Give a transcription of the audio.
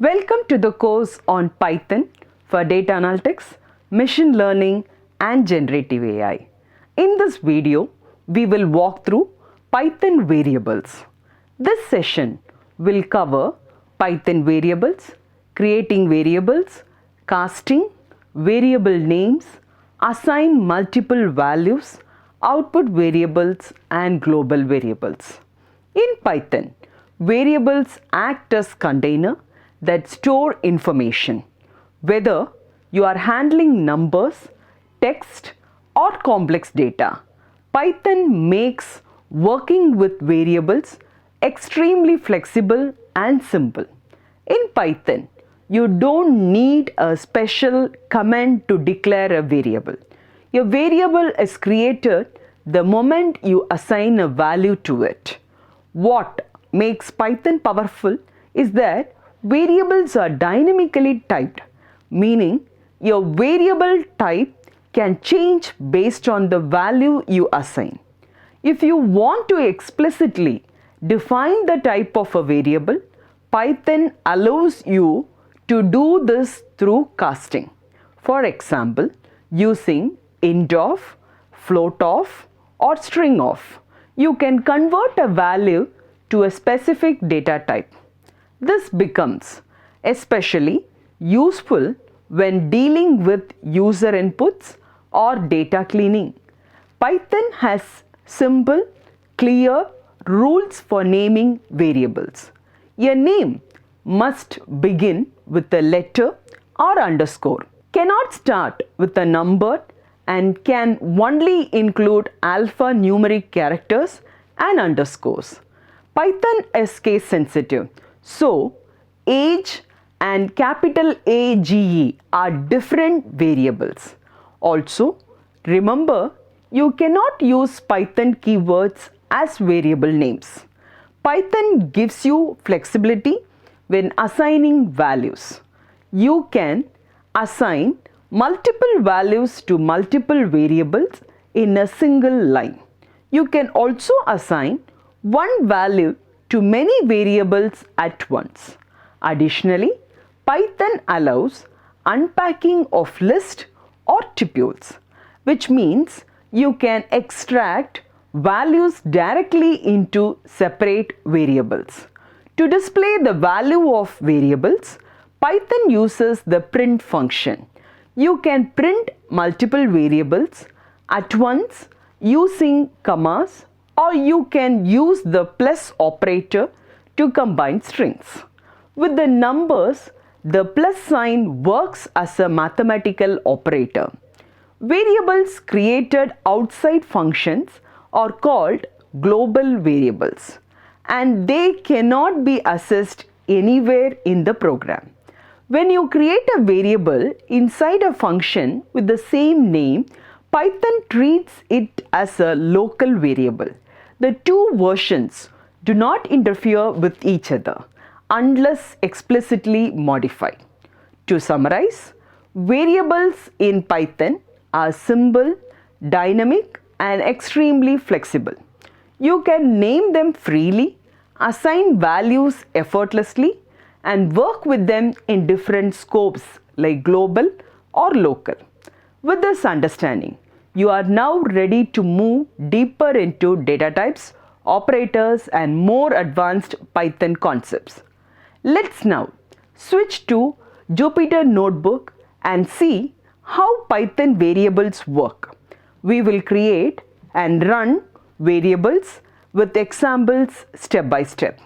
Welcome to the course on Python for data analytics, machine learning and generative AI. In this video, we will walk through Python variables. This session will cover Python variables, creating variables, casting, variable names, assign multiple values, output variables and global variables. In Python, variables act as container that store information. Whether you are handling numbers, text or complex data, Python makes working with variables extremely flexible and simple. In Python, you don't need a special command to declare a variable. A variable is created the moment you assign a value to it. What makes Python powerful is that variables are dynamically typed, meaning your variable type can change based on the value you assign. If you want to explicitly define the type of a variable, Python allows you to do this through casting. For example, using int_of, float_of or string_of, you can convert a value to a specific data type. This becomes especially useful when dealing with user inputs or data cleaning. Python has simple, clear rules for naming variables. A name must begin with a letter or underscore, cannot start with a number and can only include alphanumeric characters and underscores. Python is case sensitive, so age and capital AGE are different variables. Also, remember you cannot use Python keywords as variable names. Python gives you flexibility when assigning values. You can assign multiple values to multiple variables in a single line. You can also assign one value to many variables at once. Additionally, Python allows unpacking of lists or tuples, which means you can extract values directly into separate variables. To display the value of variables, Python uses the print function. You can print multiple variables at once using commas, or you can use the plus operator to combine strings. With the numbers, the plus sign works as a mathematical operator. Variables created outside functions are called global variables, and they cannot be accessed anywhere in the program. When you create a variable inside a function with the same name, Python treats it as a local variable. The two versions do not interfere with each other unless explicitly modified. To summarize, variables in Python are simple, dynamic, and extremely flexible. You can name them freely, assign values effortlessly, and work with them in different scopes like global or local. With this understanding, you are now ready to move deeper into data types, operators, and more advanced Python concepts. Let's now switch to Jupyter Notebook and see how Python variables work. We will create and run variables with examples step by step.